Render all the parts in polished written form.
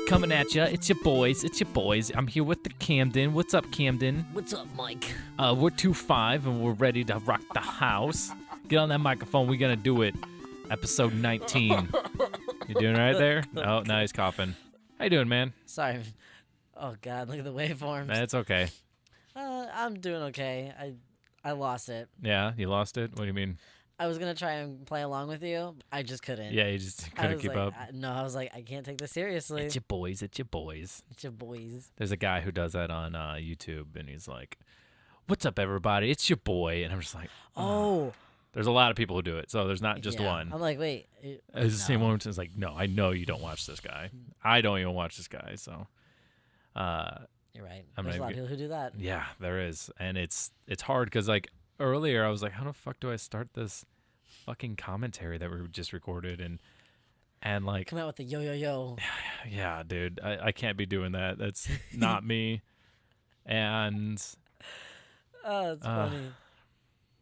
coming at ya. It's your boys. It's your boys. I'm here with the Kamden. What's up, Kamden? What's up, Mike? We're 2-5, and we're ready to rock the house. Get on that microphone. We're going to do it. Episode 19. You doing right there? Oh, now he's coughing. How you doing, man? Sorry. Oh, God, look at the waveforms. That's okay. I'm doing okay. I lost it. Yeah, you lost it? What do you mean? I was going to try and play along with you. I just couldn't. Yeah, you just couldn't keep up. I was like, I can't take this seriously. It's your boys. It's your boys. It's your boys. There's a guy who does that on YouTube, and he's like, "What's up, everybody? It's your boy." And I'm just like, Oh. There's a lot of people who do it, so there's not just one. I'm like, wait. It's the same one. It's like, no, I know you don't watch this guy. I don't even watch this guy, so. You're right. There's a lot of people who do that. Yeah, there is, and it's hard because like earlier I was like, how the fuck do I start this fucking commentary that we just recorded and like come out with the yo. Yeah, dude, I can't be doing that. That's not me. And Oh, it's funny.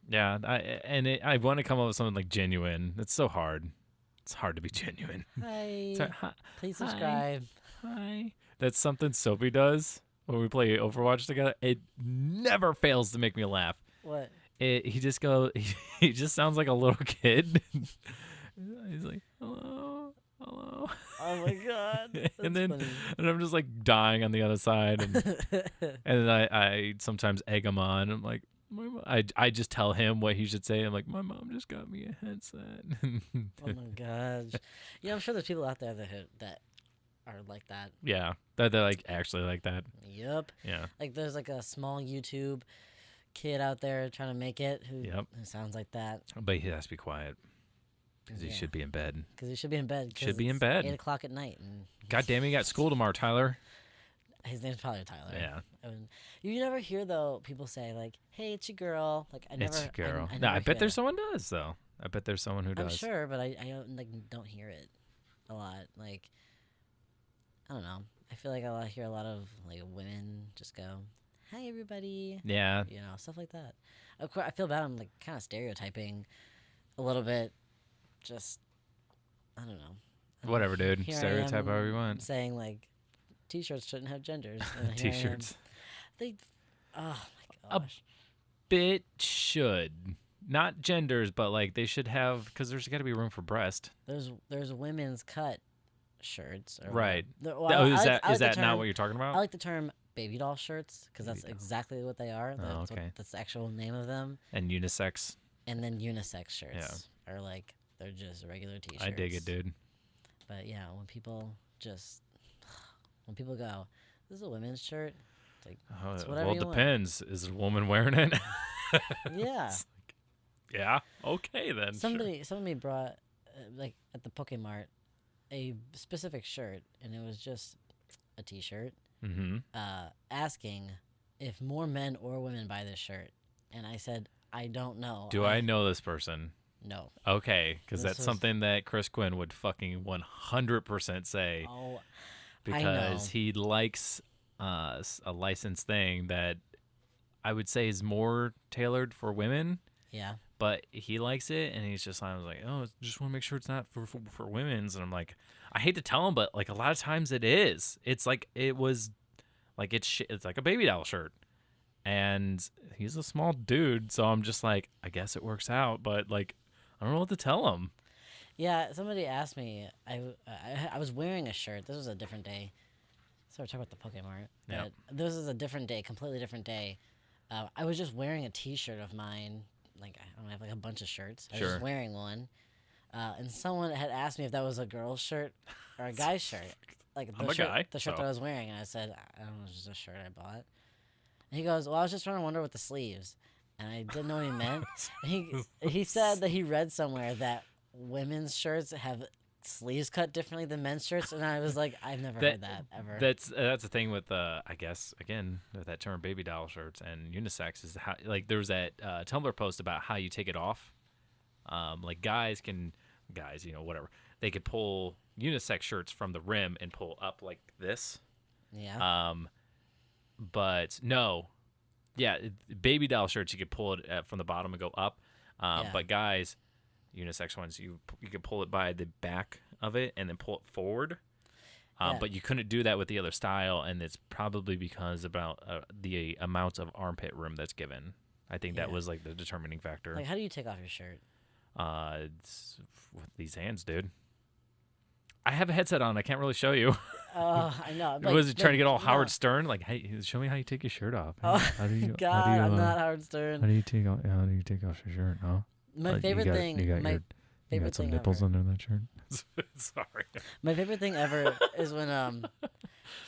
Yeah, I want to come up with something like genuine. It's so hard. It's hard to be genuine. Hi. Please subscribe. Hi. That's something Soapy does when we play Overwatch together. It never fails to make me laugh. What? He just sounds like a little kid. He's like, hello. Oh my God. and then funny. And I'm just like dying on the other side, and then I sometimes egg him on. I'm like, I just tell him what he should say. I'm like, my mom just got me a headset. Oh my gosh. Yeah, I'm sure there's people out there that are like that. Yeah, that they're like actually like that. Yep. Yeah. Like there's like a small YouTube kid out there trying to make it who sounds like that. But he has to be quiet because he should be in bed. Because he should be in bed. Should be in bed. 8:00 at night. And God damn, you got school tomorrow, Tyler. His name's probably Tyler. Yeah. I mean, you never hear though people say like, "Hey, it's your girl." Like It's your girl. I bet there's someone does though. I bet there's someone who does. I'm sure, but I don't hear it a lot. Like, I don't know. I feel like I hear a lot of like women just go, "Hi, everybody." Yeah. You know, stuff like that. Of course, I feel bad. I'm like kind of stereotyping a little bit. Just, I don't know. Whatever, dude. Stereotype however you want. Saying like, T-shirts shouldn't have genders. T-shirts. Oh my gosh. A bit should. Not genders, but like they should have, because there's got to be room for breast. There's women's cut shirts. Right. Is that not what you're talking about? I like the term baby doll shirts because that's exactly what they are. That's the actual name of them. And unisex. And then unisex shirts are like, they're just regular T-shirts. I dig it, dude. But yeah, when people go, this is a women's shirt, it's like, it's whatever you depends. Want. Is a woman wearing it? Yeah. Yeah. Okay then. Somebody brought like at the Pokemart a specific shirt, and it was just a T-shirt. Mm-hmm. Asking if more men or women buy this shirt, and I said I don't know. Do I know this person? No. Okay, because that's something that Chris Quinn would fucking 100% say. Oh, because he likes a licensed thing that I would say is more tailored for women. Yeah. But he likes it, and he's just, I was like, oh, just want to make sure it's not for women's. And I'm like, I hate to tell him, but like a lot of times it is. It's like it's like a baby doll shirt. And he's a small dude, so I'm just like, I guess it works out, but like, I don't know what to tell him. Yeah, somebody asked me. I was wearing a shirt. This was a different day. So we're talking about the Pokemart. Yeah. This is a different day, completely different day. I was just wearing a T-shirt of mine. Like I don't have like a bunch of shirts. I was just wearing one. And someone had asked me if that was a girl's shirt or a guy's shirt. Like I'm a guy. The shirt that I was wearing, and I said, I don't know, it's just a shirt I bought. And he goes, well, I was just trying to wonder with the sleeves. And I didn't know what he meant. He said that he read somewhere that women's shirts have sleeves cut differently than men's shirts, and I was like, I've never heard that ever. That's the thing with I guess again with that term baby doll shirts and unisex is how like there was that Tumblr post about how you take it off. Like guys, whatever, they could pull unisex shirts from the rim and pull up like this. Yeah. But no. Yeah, baby doll shirts you could pull it from the bottom and go up, but guys, unisex ones you can pull it by the back of it and then pull it forward, Yeah. But you couldn't do that with the other style, and it's probably because about the amount of armpit room that's given. I think that Yeah. was like the determining factor. Like, how do you take off your shirt? It's with these hands, dude. I have a headset on. I can't really show you. I know. Like, Was it trying to get all no. Howard Stern? Like, hey, show me how you take your shirt off. Oh, How do you? God, how do you, I'm not Howard Stern. How do you take off? How do you take off your shirt? No. My favorite thing. You got My you favorite got some thing nipples ever. under that shirt. Sorry. My favorite thing ever is when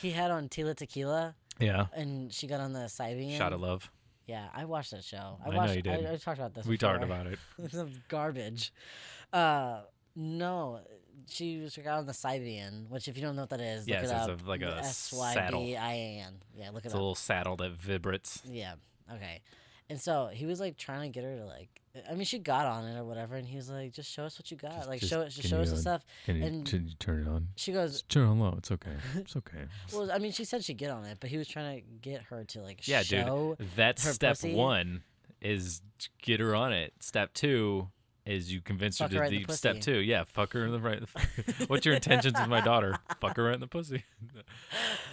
he had on Tila Tequila Yeah. and she got on the Sibean. Shot of Love. Yeah, I watched that show. I know you did. I talked about this. We before. talked about it. It's some garbage. No, she got on the Sibean, which if you don't know what that is, Yes, look it it's up. like a SYBIAN. Yeah, look it It's up. a little saddle that vibrates. Yeah. Okay. And so he was like trying to get her to like. I mean, she got on it or whatever, and he was like, "Just show us what you got. Show us the stuff." Can you And turn it on? she goes, Turn it on low. It's okay. It's okay. "Well, I mean, she said she'd get on it, but he was trying to get her to like Yeah, show." dude. That's her step pussy. 1 is get her on it. Step 2 is you convince Fuck her her to right in the do step pussy. 2. Yeah, fuck her in the right. What's your intentions with my daughter? Fuck her right in the pussy.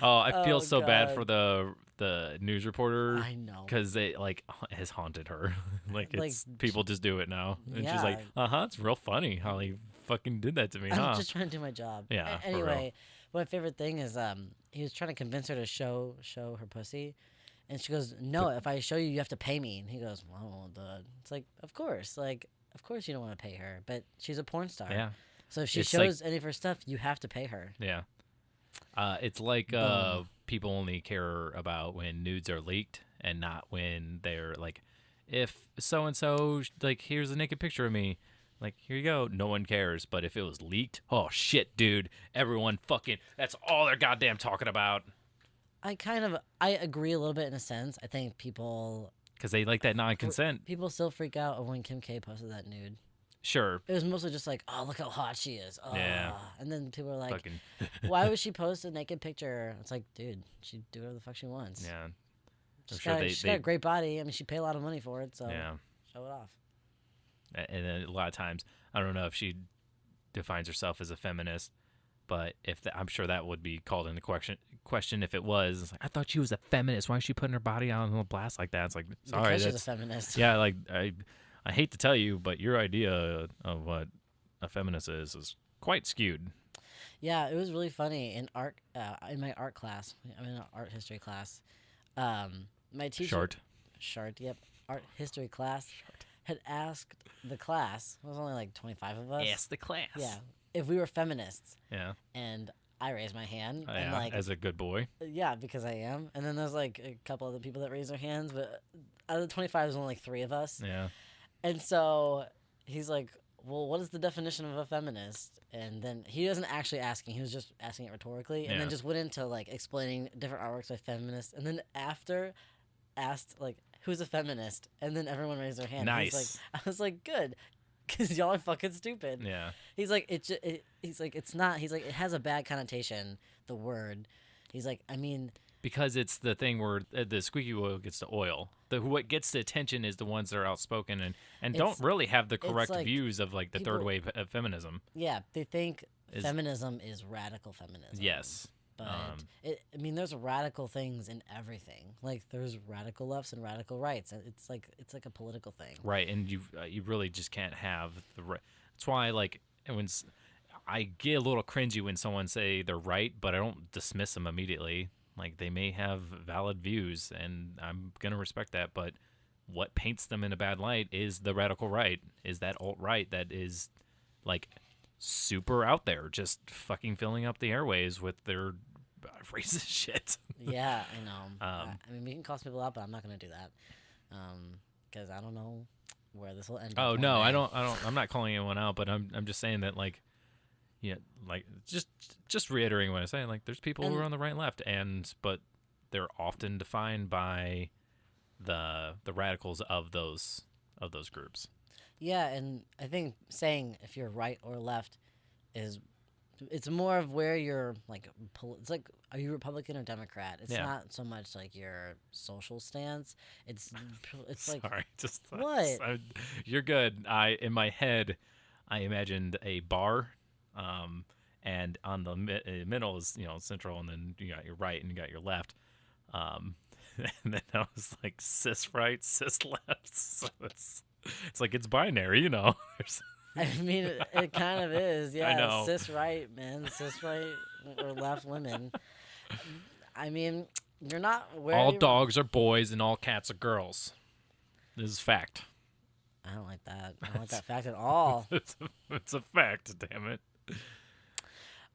Oh, I feel Oh, so bad God. for the news reporter I know. because it like has haunted her. like Like, it's people just do it now, and she's Yeah. like, it's real funny how he fucking did that to me, I'm huh? just trying to do my job. Yeah, for real. Anyway, my favorite thing is he was trying to convince her to show her pussy, and she goes, "No, if I show you, you have to pay me." And he goes, "Well, it's like, of course you don't want to pay her, but she's a porn star. Yeah, So if she It's like- shows any of her stuff, you have to pay her." yeah. It's like Boom. people only care about when nudes are leaked and not when they're like, if so and so like here's a naked picture of me, like here you go. No one cares. But if it was leaked, oh shit, dude, everyone fucking that's all they're goddamn talking about. I agree a little bit in a sense. I think people Because they like that non-consent. still freak out when Kim K posted that nude. Sure. It was mostly just like, "Oh, look how hot she is." Oh. Yeah. And then people were like, Fucking. "Why would she post a naked picture?" It's like, dude, she do whatever the fuck she wants. Yeah. She's sure got a great body. I mean, she paid a lot of money for it, so Yeah. show it off. And then a lot of times, I don't know if she defines herself as a feminist, but I'm sure that would be called into question if it was. It's like, I thought she was a feminist. Why is she putting her body out on a blast like that? It's like, sorry, Because she's a that's feminist. yeah. Like I hate to tell you, but your idea of what a feminist is quite skewed. Yeah, it was really funny in art. In my art class, I'm in an art history class. My teacher, Short, yep, art history class, had asked the class. It was only like 25 of us. Ask the class. Yeah, if we were feminists, Yeah. and I raised my hand, and Yeah. like, As a good boy. yeah, because I am. And then there's like a couple other people that raised their hands, but out of the 25, there's only like 3 of us. Yeah. And so he's like, "Well, what is the definition of a feminist?" And then he wasn't actually asking; he was just asking it rhetorically, and Yeah. then just went into like explaining different artworks by feminists. And then after, asked like, "Who's a feminist?" And then everyone raised their hand. Nice. I was like, "Good." Because y'all are fucking stupid. Yeah. He's like, he's like, it's not. He's like, it has a bad connotation. The word. He's like, I mean, Because it's the thing where the squeaky wheel gets the oil. What gets the attention is the ones that are outspoken and don't It's- really have the correct like views of like the third people- wave of feminism. yeah, they think Is- feminism is radical feminism. Yes. But I mean, there's radical things in everything. Like there's radical lefts and radical rights. It's like a political thing. Right, and you really just can't have the right. That's why like I get a little cringy when someone say they're right, but I don't dismiss them immediately. Like they may have valid views, and I'm gonna respect that. But what paints them in a bad light is the radical right, is that alt right that is like super out there, just fucking filling up the airways with their racist shit. Yeah, I know. I mean, we can call some people out, but I'm not gonna do that because I don't know where this will end. Oh up no, one I day. don't. I'm not calling anyone out, but I'm just saying that like, yeah, like just reiterating what I'm saying. Like, there's people who And- are on the right and left, but they're often defined by the radicals of those groups. Yeah, and I think saying if you're right or left it's more of where you're like it's like, are you Republican or Democrat? It's Yeah. not so much like your social stance. It's like Sorry, just What? you're good. In my head, I imagined a bar, and on the middle is central, and then you got your right and you got your left. And then I was like cis right, cis left. So it's like it's binary, There's- I mean, it kind of is. I Yeah, know. cis right men, cis right or left women. I mean, you're not All very. dogs are boys and all cats are girls. This is fact. I don't like that. I don't like that fact at all. It's a fact. Damn it.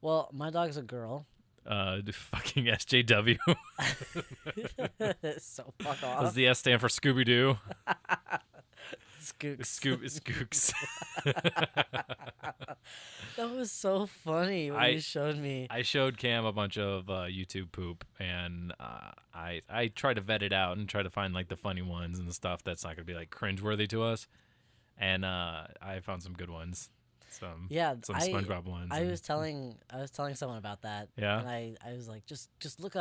Well, my dog's a girl. The fucking SJW. So fuck Does off. the S stand for Scooby Doo? Skooks. Skooks. That was so funny when you showed me. I showed Cam a bunch of YouTube poop, and I try to vet it out and try to find like the funny ones and the stuff that's not gonna be like cringeworthy to us. And I found some good ones. Some SpongeBob ones. I was telling someone about that. Yeah. And I was like, just look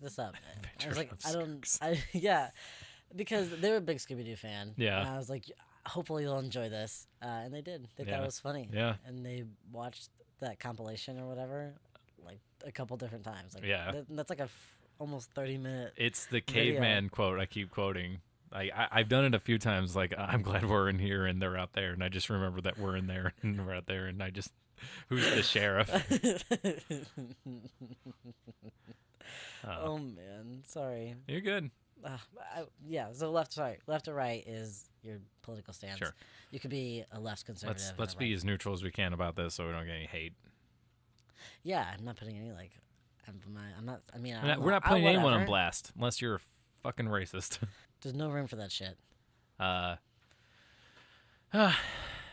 this up. I was like, Pictures yeah, because they were a big Scooby Doo fan. Yeah. And I was like, hopefully you'll enjoy this, and they did. They thought it was funny. Yeah. And they watched that compilation or whatever, like a couple different times. Like, Yeah. That's like almost 30-minute. It's the caveman quote I keep quoting. I've done it a few times. Like, I'm glad we're in here and they're out there, and I just remember that we're in there and we're out there, and I just, who's the sheriff? Oh man, sorry. You're good. So left to right is your political stance. Sure. You could be a left conservative. Let's be as neutral as we can about this, so we don't get any hate. Yeah, I'm not putting any like. I'm not. I mean, We're not putting anyone on blast unless you're a fucking racist. There's no room for that shit.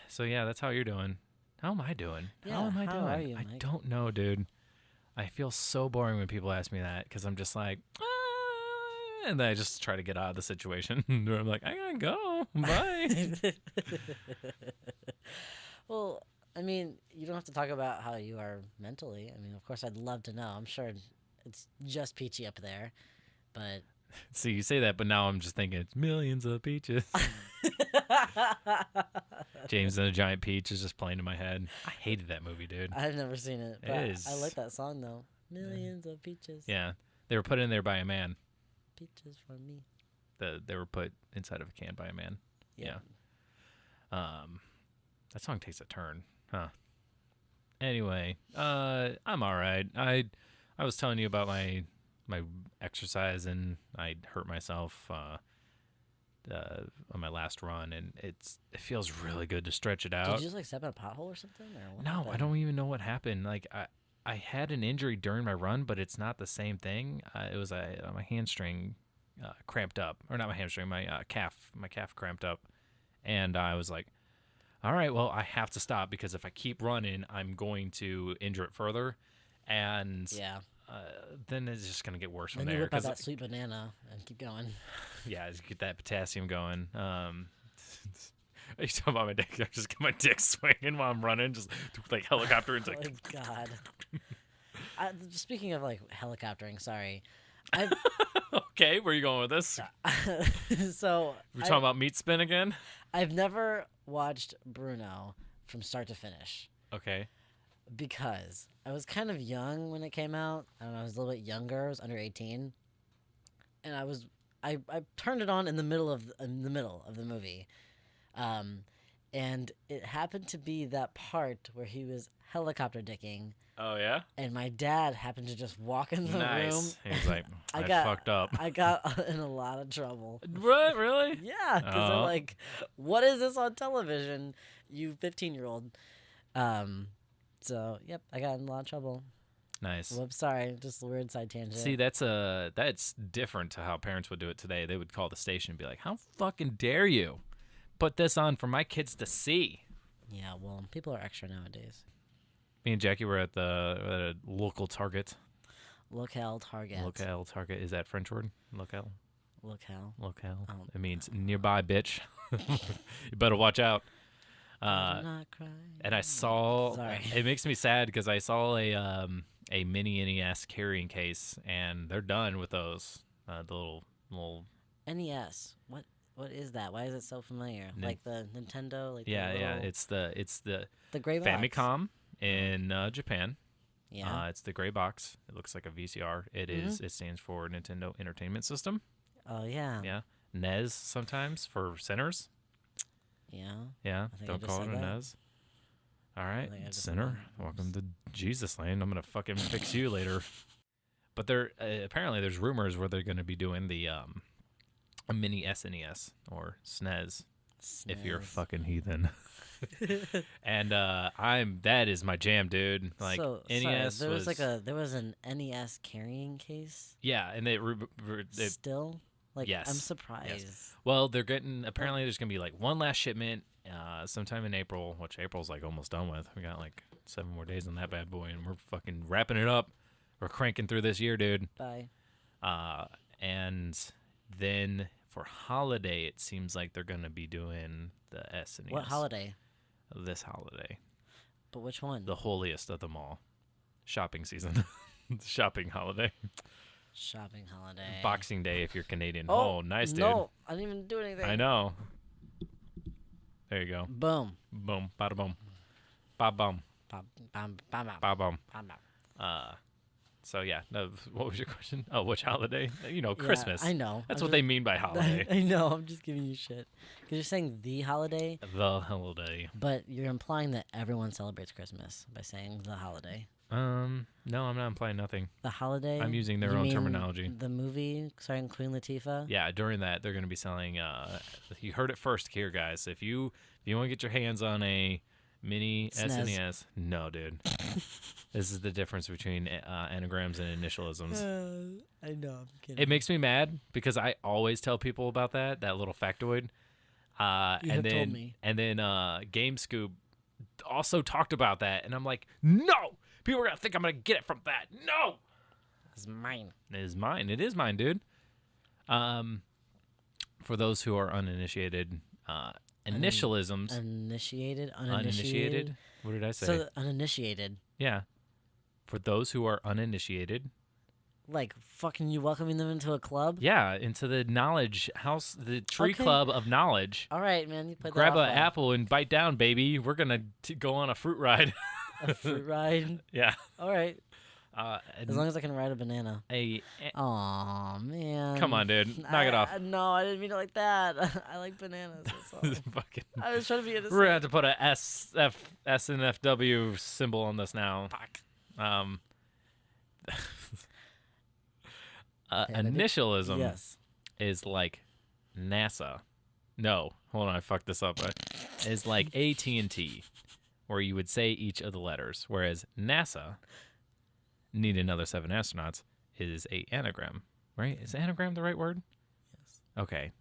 So yeah, that's how you're doing. How am I doing? Yeah, how am I doing? are you, I Mike? don't know, dude. I feel so boring when people ask me that because I'm just like, and then I just try to get out of the situation. I'm like, I gotta go. Bye. Well, I mean, you don't have to talk about how you are mentally. I mean, of course, I'd love to know. I'm sure it's just peachy up there, but. See, you say that, but now I'm just thinking it's millions of peaches. James and a Giant Peach is just playing in my head. I hated that movie, dude. I've never seen it, but It is. I like that song though. Millions of peaches. Yeah, they were put in there by a man. Peaches for me. They were put inside of a can by a man. Yeah. That song takes a turn, huh? Anyway, I'm all right. I was telling you about my exercise, and I hurt myself on my last run, and it feels really good to stretch it out. Did you just like step in a pothole or something? Or what No, happened? I don't even know what happened. Like I had an injury during my run, but it's not the same thing. It was my hamstring cramped up, or not my hamstring, my calf cramped up, and I was like, all right, well, I have to stop because if I keep running, I'm going to injure it further, and Yeah. then it's just gonna get worse from Then there. you whip out that sweet banana and keep going. Yeah, just get that potassium going. You talking about my dick? I just get my dick swinging while I'm running, just like helicopter. It's Oh like, my god. Speaking of like helicoptering, sorry. okay, where are you going with this? So We're talking about meat spin again? I've never watched Bruno from start to finish Okay. because I was kind of young when it came out. I don't know, I was a little bit younger. I was under 18, and I turned it on in the middle of the movie, and it happened to be that part where he was helicopter dicking. Oh yeah. And my dad happened to just walk in the room. Nice. He was like, I got fucked up. I got in a lot of trouble. What? Really? Yeah, because they're Oh. like, "What is this on television, you 15-year-old?" So yep, I got in a lot of trouble. Nice. Whoops, sorry, just a weird side tangent. See, that's different to how parents would do it today. They would call the station and be like, "How fucking dare you put this on for my kids to see?" Yeah, well, people are extra nowadays. Me and Jackie were at a local Target. Locale Target. Locale Target, is that French word? Locale. Locale. Locale. Oh. It means nearby, bitch. You better watch out. I'm not crying. And I saw. Sorry. It makes me sad because I saw a mini NES carrying case, and they're done with those. The little. NES. What is that? Why is it so familiar? Like the Nintendo. Like Yeah, the yeah. little- It's the the gray box. Famicom in Japan, Yeah. It's the gray box. It looks like a VCR. It is. It stands for Nintendo Entertainment System. Oh yeah. Yeah. NES sometimes for sinners. Yeah. Yeah. I think I Don't just call it said a that. NES. All right, think I just said sinner. that. Welcome to Jesus land. I'm gonna fucking fix you later. But there apparently there's rumors where they're gonna be doing the a mini SNES or SNES. If you're a SNES. fucking heathen. And that is my jam, dude. Like NES there was was there was an NES carrying case. yeah, and they Still, like yes, I'm yes. surprised. well, they're getting apparently there's gonna be like one last shipment sometime in April, which April's like almost done with. We got like 7 more days on that bad boy, and we're fucking wrapping it up. We're cranking through this year, dude. Bye. And then for holiday, it seems like they're gonna be doing the SNES. What holiday? This holiday. But which one? The holiest of them all. Shopping season. Shopping holiday. Shopping holiday. Boxing Day if you're Canadian. Oh, nice, dude. No, I didn't even do anything. I know. There you go. Boom. Boom. Bada boom. Ba bum. Bam, bam, bam, bam, Ba bum. bam, bam. So yeah, no, what was your question? Oh, which holiday? Yeah, Christmas. I know. That's I'm what they mean by holiday. I know. I'm just giving you shit because you're saying the holiday, The holiday. but you're implying that everyone celebrates Christmas by saying the holiday. No, I'm not implying nothing. The holiday. I'm using their You own mean terminology. The movie starring Queen Latifah. Yeah, during that they're going to be selling. You heard it first here, guys. If you want to get your hands on a mini SNES. SNES, no, dude. This is the difference between anagrams and initialisms. I know. I'm kidding. It makes me mad because I always tell people about that little factoid. have told me. And then Game Scoop also talked about that, and I'm like, no, people are gonna think I'm gonna get it from that. No, It's mine. it is mine. It is mine, dude. For those who are uninitiated, initialisms. Uninitiated. Uninitiated. What did I say? So uninitiated. Yeah. For those who are uninitiated. Like fucking you welcoming them into a club. Yeah, into the knowledge house, the tree Okay. club of knowledge. All right, man. You put Grab that an off well. apple and bite down, baby. We're gonna go on a fruit ride. A fruit ride. Yeah. All right. And As long as I can ride a banana. Aw, man. come on, dude, knock it off. No, I didn't mean it like that. I like bananas. That's all. Fucking. I was trying to be innocent. We're gonna have to put a S and FW symbol on this now. Initialism Yes. is like NASA. No, hold on, I fucked this up. Is like AT&T, where you would say each of the letters, whereas NASA, need another 7 astronauts, is a anagram, right? Is anagram the right word? Yes. Okay.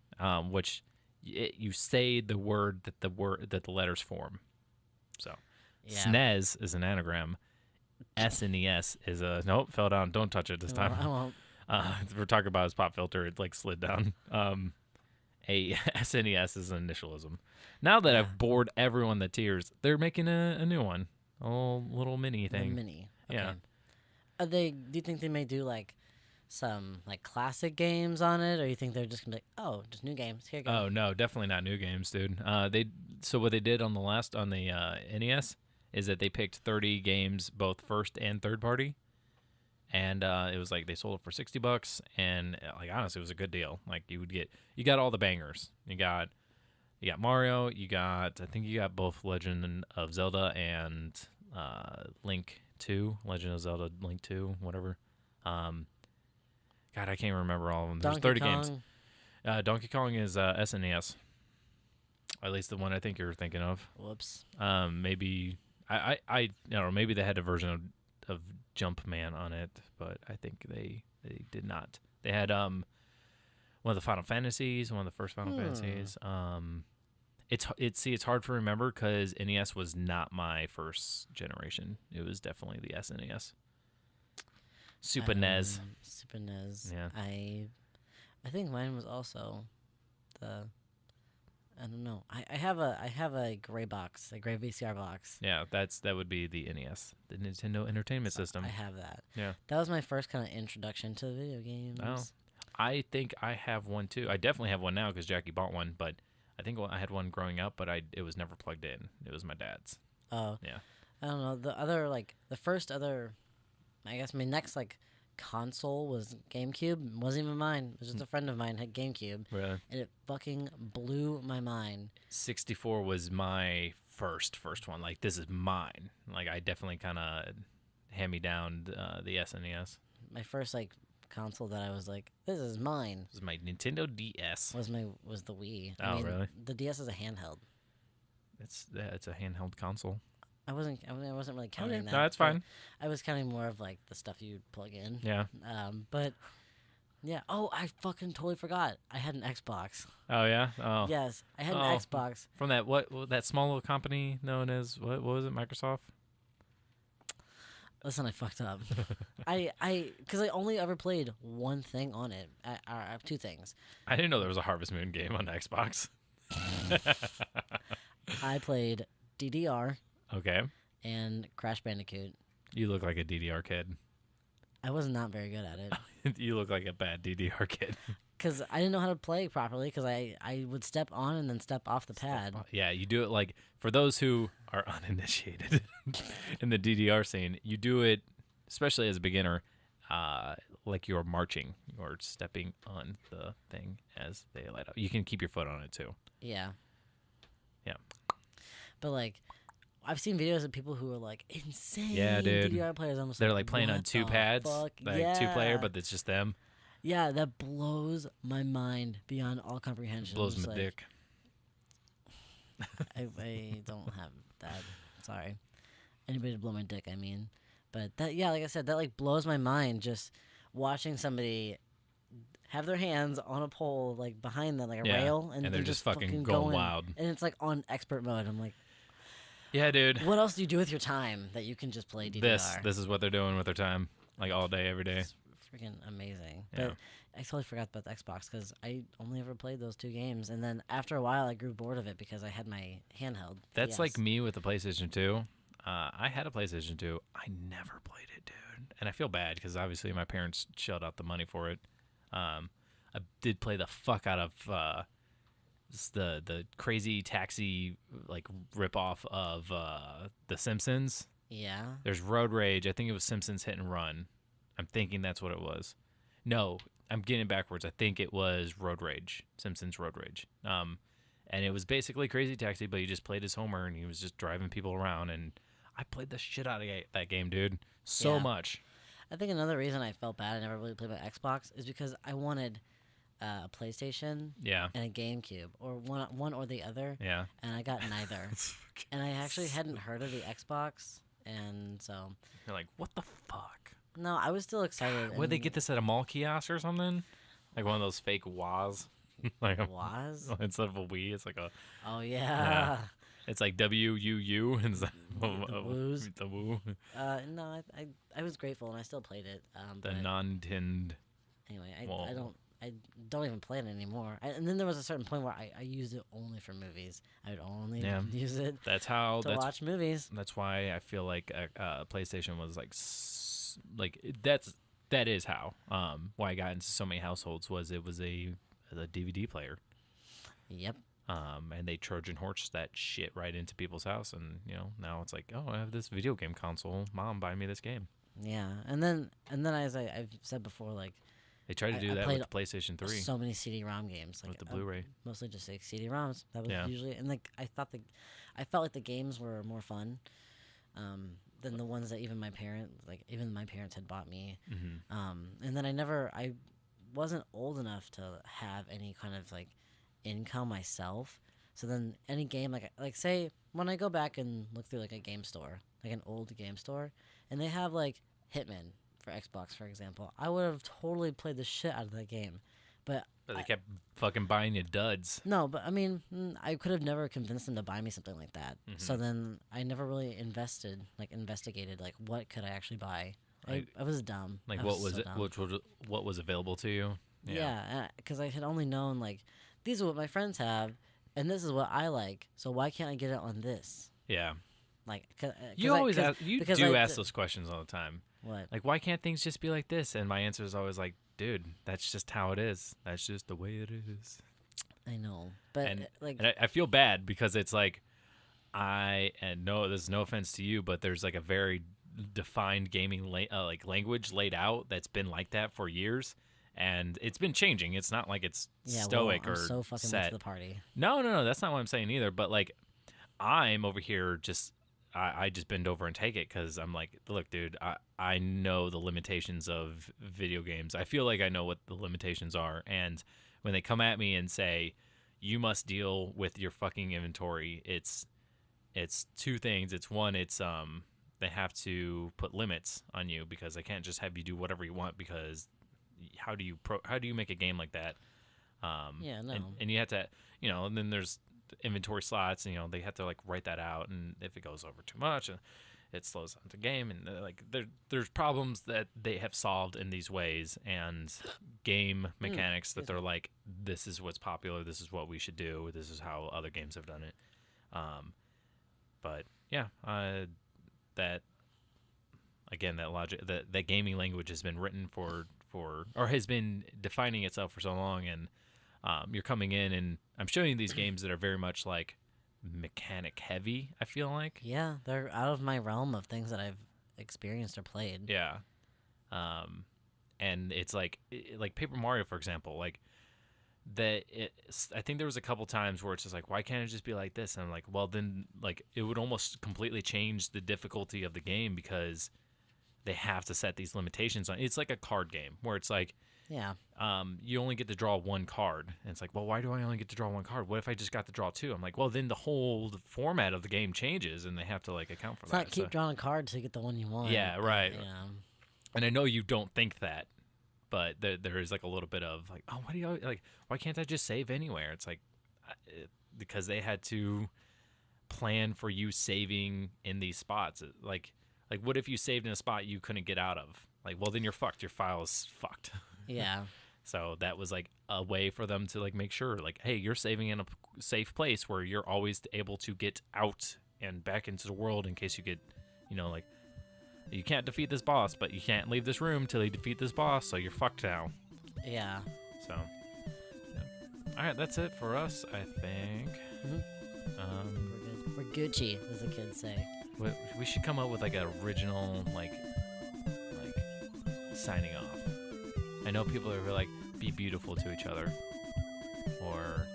Which you say the word that the letters form. So Yeah. SNES is an anagram. SNES is a nope, fell down. Don't touch it this time. I won't. We're talking about his pop filter. It like slid down. A SNES is an initialism. Now that I've bored everyone to tears, they're making a new one, a little mini The thing. mini. Okay. Yeah. Do you think they may do like some like classic games on it, or you think they're just gonna be like, oh, just new games? Here you go. Oh no, definitely not new games, dude. So what they did on the NES is that they picked 30 games, both first and third party, and it was like they sold it for $60, and like honestly, it was a good deal. Like you got all the bangers. You got Mario. I think you got both Legend of Zelda and Link 2, Legend of Zelda Link 2, whatever. God, I can't remember all of them. There's 30 games. Donkey Kong is SNES. At least the one I think you're thinking of. Whoops. Maybe I don't know. Maybe they had a version of Jumpman on it, but I think they did not. They had one of the Final Fantasies, one of the first Final Fantasies. It's hard to remember because NES was not my first generation. It was definitely the SNES. Super NES. Super NES. Yeah. I think mine was also the. I don't know. I have a gray box, a gray VCR box. Yeah, that would be the NES, the Nintendo Entertainment System. I have that. Yeah. That was my first kind of introduction to video games. Oh. I think I have one too. I definitely have one now because Jackie bought one, but I think I had one growing up, but it was never plugged in. It was my dad's. Oh. Yeah. I don't know. The other the first other I guess my next like console was GameCube. It wasn't even mine. It was just a friend of mine had GameCube, Really? and it fucking blew my mind. 64 was my first one. Like, this is mine. Like, I definitely kind of hand me down the SNES. My first like console that I was like, this is mine. This is my Nintendo DS. Was the Wii. Oh, really? The DS is a handheld. It's a handheld console. I wasn't really counting that. No, that's fine. I was counting more of like the stuff you plug in. Yeah. But yeah. Oh, I fucking totally forgot. I had an Xbox. Oh yeah. Oh. Yes, I had an Xbox. From that small little company known as what was it? Microsoft. Listen, I fucked up. Because I only ever played one thing on it. Two things. I didn't know there was a Harvest Moon game on Xbox. I played DDR Okay. and Crash Bandicoot. You look like a DDR kid. I was not very good at it. You look like a bad DDR kid. Because I didn't know how to play properly because I would step on and then step off the pad. Yeah, you do it like, for those who are uninitiated in the DDR scene, you do it, especially as a beginner, like you're marching or stepping on the thing as they light up. You can keep your foot on it too. Yeah. Yeah. But like, I've seen videos of people who are like insane dude. DDR players. Almost They're like playing on what two the pads, fuck? like Yeah. two player, but it's just them. Yeah, that blows my mind beyond all comprehension. Blows Just my like, dick. I don't have that. Sorry. Anybody to blow my dick, I mean. But that, yeah, like I said, that like blows my mind just watching somebody have their hands on a pole, like behind them, like a rail, and they're just fucking going wild. And it's like on expert mode. I'm like, yeah, dude. what else do you do with your time that you can just play DDR? This is what they're doing with their time, like all day, every day. It's freaking amazing. Yeah. But I totally forgot about the Xbox because I only ever played those two games, and then after a while, I grew bored of it because I had my handheld. That's DS. like me with the PlayStation 2. I had a PlayStation 2. I never played it, dude. And I feel bad because obviously my parents shelled out the money for it. I did play the fuck out of the crazy taxi like ripoff of The Simpsons. Yeah. There's Road Rage. I think it was Simpsons Hit and Run. I'm thinking that's what it was. No, I'm getting it backwards. I think it was Road Rage. Simpsons Road Rage. And it was basically Crazy Taxi, but he just played as Homer and he was just driving people around. And I played the shit out of that game, dude. So much. I think another reason I felt bad I never really played my Xbox is because I wanted a PlayStation Yeah. and a GameCube, or one or the other. Yeah. And I got neither. And I actually hadn't heard of the Xbox, and so You're like, what the fuck? no, I was still excited. Would they get this at a mall kiosk or something? Like one of those fake Wahs? Like Was? instead of a Wii, it's like a. Oh yeah. Yeah. It's like WUU instead of The woos. the woo. No, I was grateful and I still played it. The but non-tinned. anyway, Whoa. I don't even play it anymple and then there was a certain point where I used it only for movies. I would only use it That's how. to watch movies. That's why I feel like a PlayStation was like that is how why I got into so many households was it was a DVD player. Yep. And they Trojan horse that shit right into people's house, and now it's like, oh, I have this video game console. Mom, buy me this game. Yeah, and then as I've said before, like They tried to do I that played with the PlayStation 3 so many CD-ROM games, like with the Blu-ray. mostly just like CD-ROMs. That was Yeah. usually, and like I felt like the games were more fun than the ones that even my parents had bought me. Mm-hmm. And then I wasn't old enough to have any kind of like income myself. So then any game like say when I go back and look through like a game store, like an old game store, and they have like Hitman for Xbox, for example, I would have totally played the shit out of that game. But they kept fucking buying you duds. no, but I mean, I could have never convinced them to buy me something like that. So then I never really investigated like what could I actually buy. I was dumb. Like I what was so it? dumb. What was available to you? Yeah, because I had only known like these are what my friends have, and this is what I like. So why can't I get it on this? Yeah. Like, You always ask. You because do I ask d- those questions all the time. What? Like, why can't things just be like this? And my answer is always like, dude, that's just how it is. That's just the way it is. I know, but And like, I feel bad because it's like, this is no offense to you, but there's like a very defined gaming like language laid out that's been like that for years, and it's been changing. It's not like it's stoic I'm or so fucking late set. to the party. No, that's not what I'm saying either. But like, I'm over here just I just bend over and take it because I'm like, look, dude, I know the limitations of video games. I feel like I know what the limitations are, and when they come at me and say, you must deal with your fucking inventory, it's two things. It's one, it's they have to put limits on you because they can't just have you do whatever you want, because how do you make a game like that? Yeah, no. And you have to, and then there's inventory slots, and they have to like write that out, and if it goes over too much, it slows down the game, and like there's problems that they have solved in these ways, and game mechanics that they're like, this is what's popular, this is what we should do, this is how other games have done it. But yeah, that again, that logic, that gaming language has been written for or has been defining itself for so long, and you're coming in and I'm showing you these games that are very much like mechanic heavy, I feel like. Yeah, they're out of my realm of things that I've experienced or played. Yeah. And it's like Paper Mario, for example, like I think there was a couple times where it's just like, why can't it just be like this? And I'm like, well, then like it would almost completely change the difficulty of the game because they have to set these limitations on. It's like a card game where it's like, yeah, you only get to draw one card, and it's like, well, why do I only get to draw one card? What if I just got to draw two? I'm like, well, then the whole format of the game changes, and they have to like account for it's that. not keep drawing a card till you get the one you want. Yeah, right. Yeah. And I know you don't think that, but there is like a little bit of like, oh, what do you like? Why can't I just save anywhere? It's like because they had to plan for you saving in these spots. Like what if you saved in a spot you couldn't get out of? Like, well, then you're fucked. Your file is fucked. Yeah. So that was like a way for them to like make sure, like, hey, you're saving in a safe place where you're always able to get out and back into the world in case you get, like, you can't defeat this boss, but you can't leave this room till you defeat this boss, so you're fucked now. Yeah. So, yeah. All right, that's it for us, I think. We're Gucci, as the kids say. We should come up with like an original like signing off. I know people are like, be beautiful to each other, or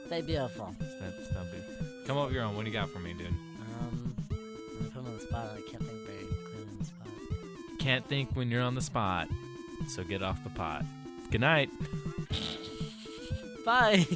stay beautiful. Come up with your own. What do you got for me, dude? I'm gonna put him on the spot. I can't think very clearly on the spot. Can't think when you're on the spot, so get off the pot. Good night. Bye.